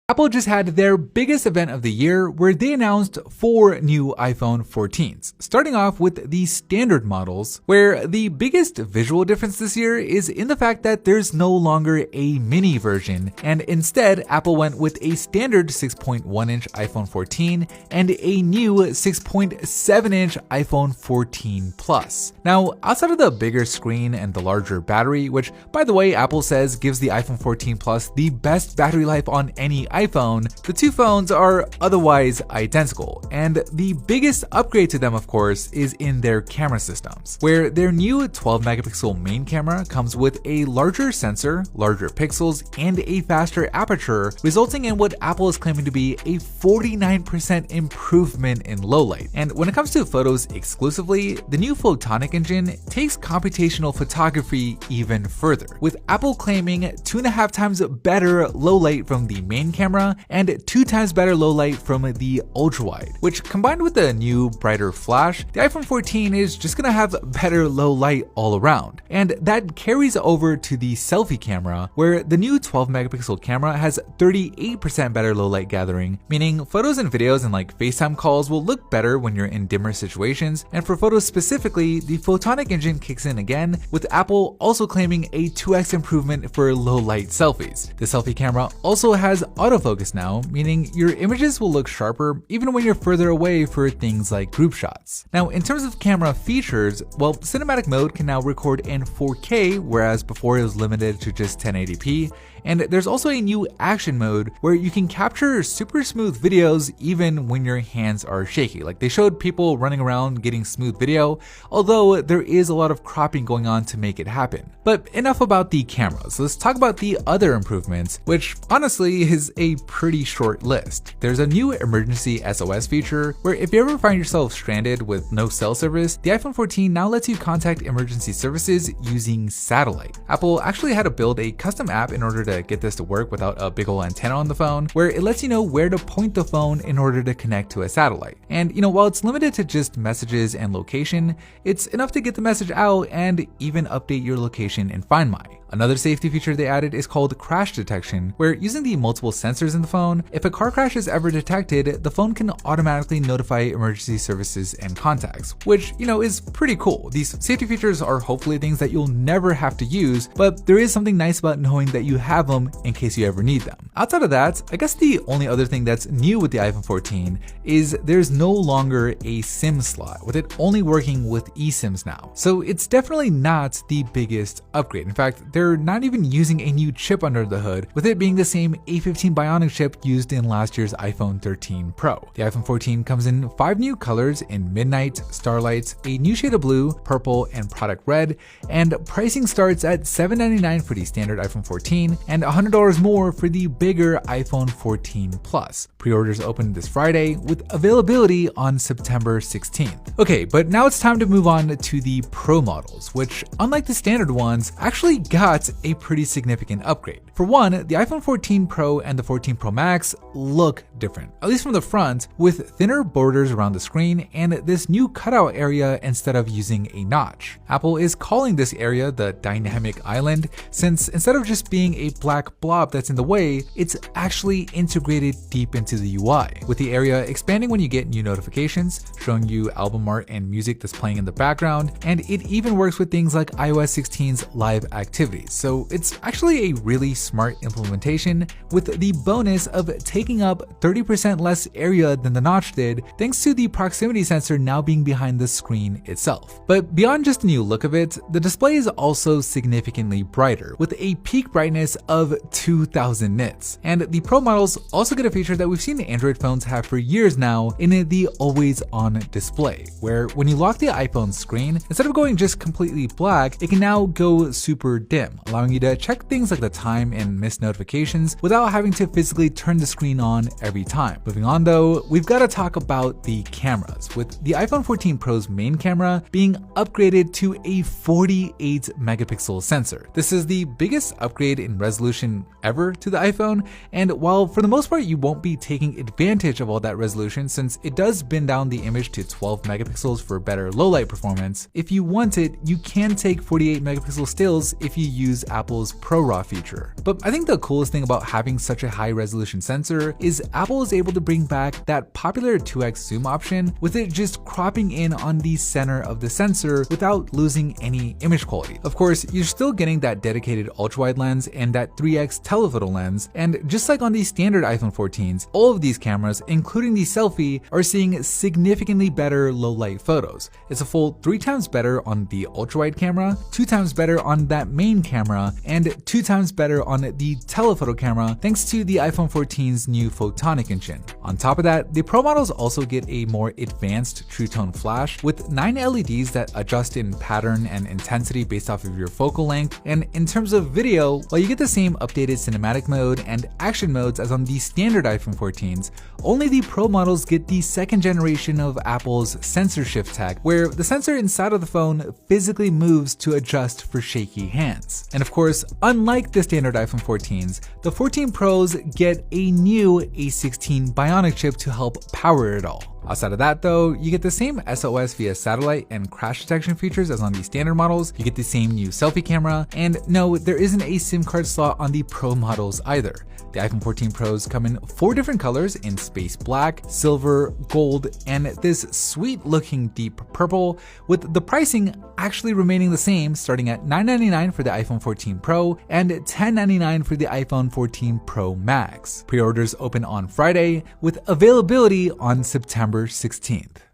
Apple just had their biggest event of the year where they announced 4 new iPhone 14s, starting off with the standard models, where the biggest visual difference this year is in the fact that there's no longer a mini version, and instead Apple went with a standard 6.1-inch iPhone 14 and a new 6.7-inch iPhone 14 Plus. Now, outside of the bigger screen and the larger battery, which by the way Apple says gives the iPhone 14 Plus the best battery life on any iPhone, the two phones are otherwise identical, and the biggest upgrade to them, of course, is in their camera systems, where their new 12-megapixel main camera comes with a larger sensor, larger pixels, and a faster aperture, resulting in what Apple is claiming to be a 49% improvement in low light. And when it comes to photos exclusively, the new photonic engine takes computational photography even further, with Apple claiming 2.5 times better low light from the main camera and 2 times better low light from the ultra-wide, which combined with the new brighter flash, the iPhone 14 is just gonna have better low light all around. And that carries over to the selfie camera, where the new 12-megapixel camera has 38% better low light gathering, meaning photos and videos and like FaceTime calls will look better when you're in dimmer situations. And for photos specifically, the photonic engine kicks in again, with Apple also claiming a 2x improvement for low light selfies. The selfie camera also has autofocus now, meaning your images will look sharper even when you're further away for things like group shots. Now, in terms of camera features, well, cinematic mode can now record in 4K, whereas before it was limited to just 1080p. And there's also a new action mode where you can capture super smooth videos even when your hands are shaky. Like they showed people running around getting smooth video, although there is a lot of cropping going on to make it happen. But enough about the cameras. Let's talk about the other improvements, which honestly is a pretty short list. There's a new emergency SOS feature where if you ever find yourself stranded with no cell service, the iPhone 14 now lets you contact emergency services using satellite. Apple actually had to build a custom app in order to get this to work without a big ol' antenna on the phone, where it lets you know where to point the phone in order to connect to a satellite. And while it's limited to just messages and location, it's enough to get the message out and even update your location in Find My. Another safety feature they added is called crash detection, where using the multiple sensors in the phone, if a car crash is ever detected, the phone can automatically notify emergency services and contacts, which, is pretty cool. These safety features are hopefully things that you'll never have to use, but there is something nice about knowing that you have them in case you ever need them. Outside of that, I guess the only other thing that's new with the iPhone 14 is there's no longer a SIM slot, with it only working with eSIMs now. So it's definitely not the biggest upgrade. In fact, they're not even using a new chip under the hood, with it being the same A15 Bionic chip used in last year's iPhone 13 Pro. The iPhone 14 comes in 5 new colors in Midnight, Starlight, a new shade of blue, purple, and product red, and pricing starts at $799 for the standard iPhone 14 and $100 more for the bigger iPhone 14 Plus. Pre-orders open this Friday with availability on September 16th. Okay, but now it's time to move on to the Pro models, which unlike the standard ones, actually got a pretty significant upgrade. For one, the iPhone 14 Pro and the 14 Pro Max look different, at least from the front, with thinner borders around the screen and this new cutout area instead of using a notch. Apple is calling this area the dynamic island, since instead of just being a black blob that's in the way, it's actually integrated deep into the UI, with the area expanding when you get new notifications, showing you album art and music that's playing in the background, and it even works with things like iOS 16's live activities. So it's actually a really smart implementation, with the bonus of taking up 30% less area than the notch did, thanks to the proximity sensor now being behind the screen itself. But beyond just the new look of it, the display is also significantly brighter, with a peak brightness of 2000 nits. And the Pro models also get a feature that we've seen Android phones have for years now in the always on display, where when you lock the iPhone screen, instead of going just completely black, it can now go super dim, allowing you to check things like the time and missed notifications without having to physically turn the screen on every time. Moving on though, we've got to talk about the cameras, with the iPhone 14 Pro's main camera being upgraded to a 48 megapixel sensor. This is the biggest upgrade in resolution resolution ever to the iPhone, and while for the most part you won't be taking advantage of all that resolution since it does bin down the image to 12 megapixels for better low light performance, if you want it, you can take 48 megapixel stills if you use Apple's ProRAW feature. But I think the coolest thing about having such a high resolution sensor is Apple is able to bring back that popular 2x zoom option, with it just cropping in on the center of the sensor without losing any image quality. Of course, you're still getting that dedicated ultra-wide lens and that 3x telephoto lens, and just like on the standard iPhone 14s, all of these cameras, including the selfie, are seeing significantly better low light photos. It's a full 3 times better on the ultra-wide camera, 2 times better on that main camera, and 2 times better on the telephoto camera thanks to the iPhone 14's new photonic engine. On top of that, the Pro models also get a more advanced True Tone flash with 9 LEDs that adjust in pattern and intensity based off of your focal length, and in terms of video, while you get the same updated cinematic mode and action modes as on the standard iPhone 14s, only the Pro models get the second generation of Apple's sensor shift tech, where the sensor inside of the phone physically moves to adjust for shaky hands. And of course, unlike the standard iPhone 14s, the 14 Pros get a new A16 Bionic chip to help power it all. Outside of that though, you get the same SOS via satellite and crash detection features as on the standard models, you get the same new selfie camera, and no, there isn't a SIM card slot on the Pro models either. The iPhone 14 Pros come in 4 different colors in space black, silver, gold, and this sweet looking deep purple, with the pricing actually remaining the same, starting at $999 for the iPhone 14 Pro and $1099 for the iPhone 14 Pro Max. Pre-orders open on Friday, with availability on September 16th.